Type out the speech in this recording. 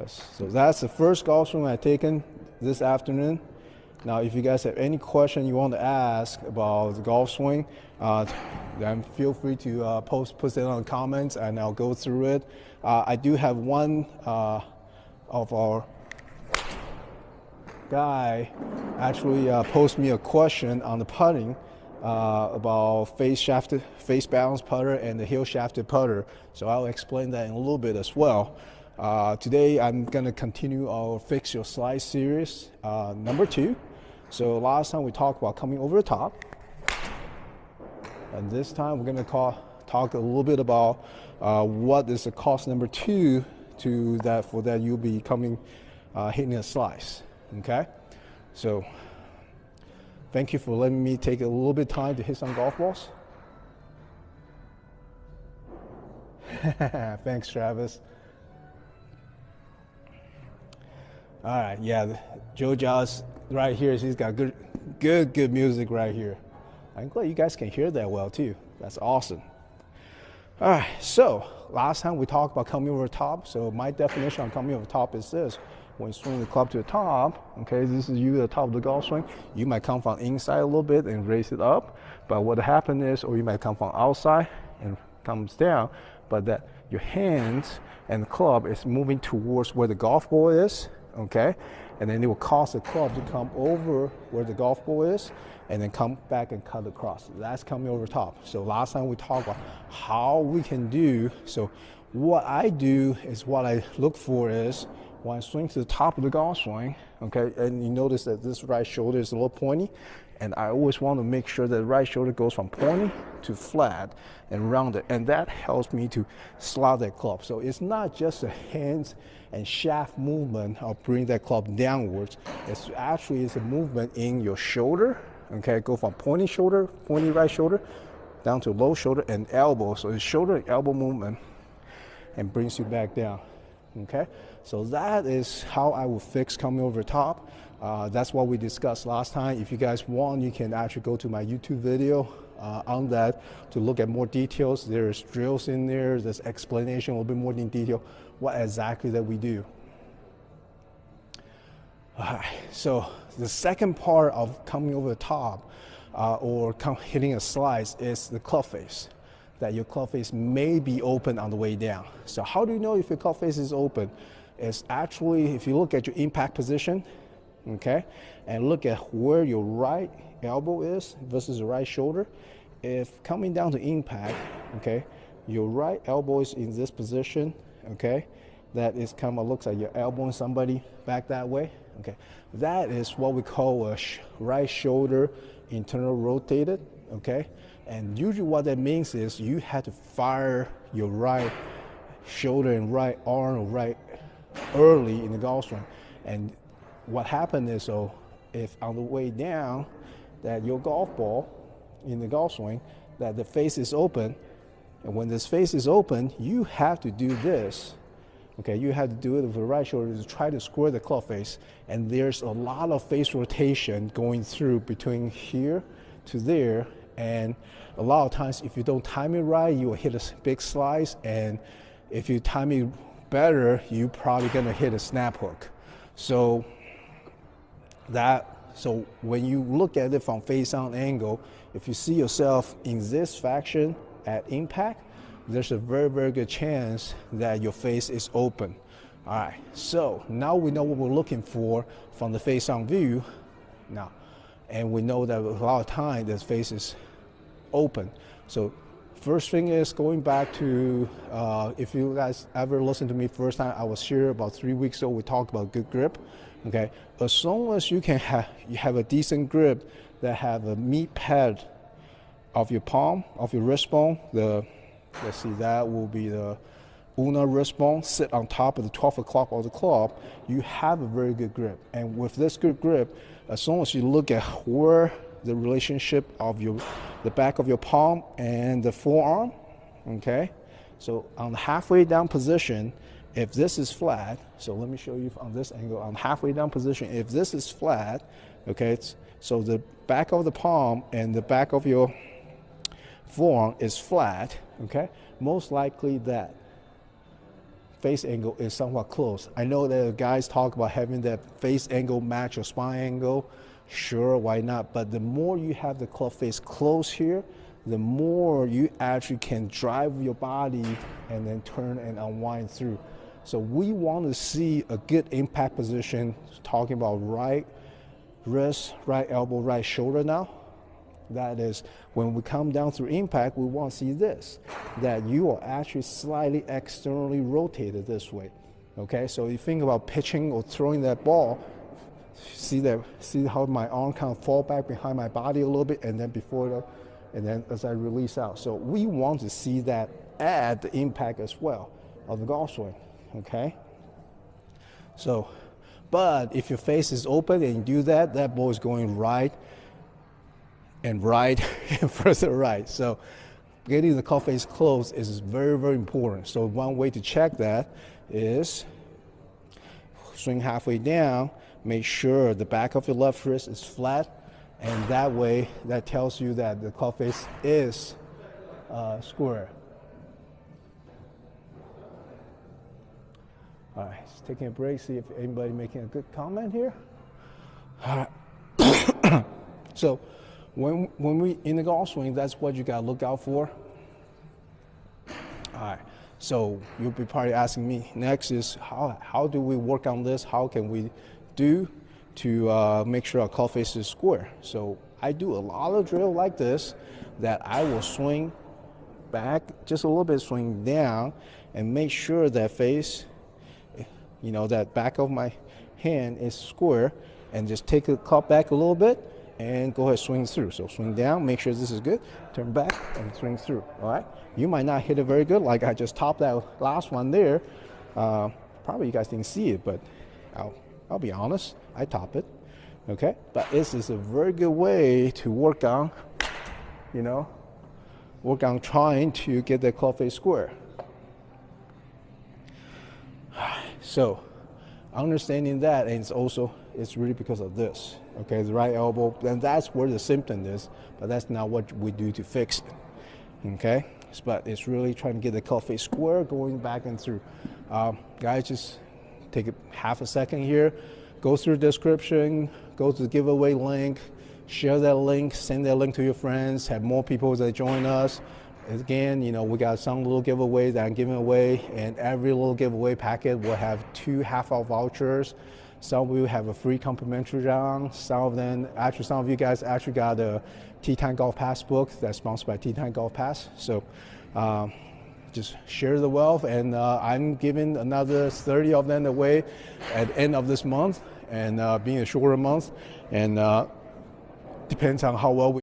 So that's the first golf swing I've taken this afternoon. Now, if you guys have any question you want to ask about the golf swing, then feel free to post it on the comments, and I'll go through it. I do have one of our guy actually post me a question on the putting about face balance putter and the heel shafted putter. So I'll explain that in a little bit as well. Today I'm gonna continue our Fix Your Slide series, number 2. So last time we talked about coming over the top, and this time we're gonna talk a little bit about what is the cost number 2 to that, for that you'll be coming hitting a slice. Okay, so thank you for letting me take a little bit of time to hit some golf balls. Thanks, Travis. All right, yeah, Joe Josh right here, he's got good music right here. I'm glad you guys can hear that well too. That's awesome. All right, so last time we talked about coming over the top. So my definition on coming over the top is this: when you swing the club to the top, okay, this is you at the top of the golf swing, you might come from inside a little bit and raise it up. But what happened is, or you might come from outside and comes down, but that your hands and the club is moving towards where the golf ball is, okay? And then it will cause the club to come over where the golf ball is and then come back and cut across. That's coming over top. So last time we talked about how we can do, so what I do is, what I look for is, when I swing to the top of the golf swing, okay, and you notice that this right shoulder is a little pointy, and I always want to make sure that the right shoulder goes from pointy to flat and rounded, and that helps me to slide that club. So it's not just a hands and shaft movement of bringing that club downwards. It's actually a movement in your shoulder, okay, go from pointy shoulder, pointy right shoulder, down to low shoulder and elbow. So it's shoulder and elbow movement and brings you back down. Okay, so that is how I will fix coming over the top. That's what we discussed last time. If you guys want, you can actually go to my YouTube video on that to look at more details. There's drills in there, there's explanation a little bit more in detail what exactly that we do. All right, so the second part of coming over the top or hitting a slice is the club face. That your club face may be open on the way down. So how do you know if your club face is open? It's actually, if you look at your impact position, okay, and look at where your right elbow is versus the right shoulder. If coming down to impact, okay, your right elbow is in this position, okay, that is kind of looks like you're elbowing somebody back that way, okay. That is what we call a right shoulder internal rotated, okay. And usually what that means is you have to fire your right shoulder and right arm or right early in the golf swing. And what happened is, so if on the way down that your golf ball in the golf swing, that the face is open, and when this face is open, you have to do this. Okay, you have to do it with the right shoulder to try to square the club face. And there's a lot of face rotation going through between here to there. And a lot of times, if you don't time it right, you will hit a big slice. And if you time it better, you're probably gonna hit a snap hook. So when you look at it from face on angle, if you see yourself in this faction at impact, there's a very good chance that your face is open. All right, so now we know what we're looking for from the face on view now. And we know that a lot of time this face is open. So first thing is going back to, if you guys ever listened to me first time I was here about 3 weeks ago, we talked about good grip. Okay, as long as you have a decent grip that have a meat pad of your palm, of your wrist bone, let's see, that will be the ulnar wrist bone, sit on top of the 12 o'clock of the club, you have a very good grip. And with this good grip, as long as you look at where the relationship of the back of your palm and the forearm, okay? So on the halfway down position, if this is flat, so let me show you on this angle, on halfway down position, if this is flat, okay, so the back of the palm and the back of your forearm is flat, okay, most likely that face angle is somewhat close. I know that guys talk about having that face angle match your spine angle. Sure, why not? But the more you have the club face close here, the more you actually can drive your body and then turn and unwind through. So we want to see a good impact position, talking about right wrist, right elbow, right shoulder now. That is, when we come down through impact, we want to see this, that you are actually slightly externally rotated this way. Okay, so you think about pitching or throwing that ball, see how my arm kind of fall back behind my body a little bit, and then and then as I release out. So we want to see that at the impact as well of the golf swing. Okay, so, but if your face is open and you do that, that ball is going right and right and further right. So getting the club face closed is very, very important. So one way to check that is swing halfway down, make sure the back of your left wrist is flat, and that way that tells you that the club face is square. All right, just taking a break, see if anybody making a good comment here. All right. So when we in the golf swing, that's what you gotta look out for. All right, so you'll be probably asking me next is how do we work on this? How can we do to make sure our club face is square? So I do a lot of drill like this, that I will swing back just a little bit, swing down, and make sure that face, you know, that back of my hand is square, and just take the club back a little bit and go ahead, swing through. So swing down, make sure this is good, turn back and swing through. All right, you might not hit it very good, like I just topped that last one there. Probably you guys didn't see it, but I'll be honest, I top it. Okay, but this is a very good way to work on, you know, trying to get the club face square. So understanding that, and it's really because of this. Okay, the right elbow, and that's where the symptom is, but that's not what we do to fix it. Okay, but it's really trying to get the club face square, going back and through. Guys, just take half a second here, go through the description, go to the giveaway link, share that link, send that link to your friends, have more people that join us. Again, you know, we got some little giveaway that I'm giving away, and every little giveaway packet will have 2 half-off vouchers. Some of you have a free complimentary round. Some of you guys actually got a Tee Time Golf Pass book that's sponsored by Tee Time Golf Pass. So just share the wealth, and I'm giving another 30 of them away at the end of this month, and being a shorter month, and depends on how well we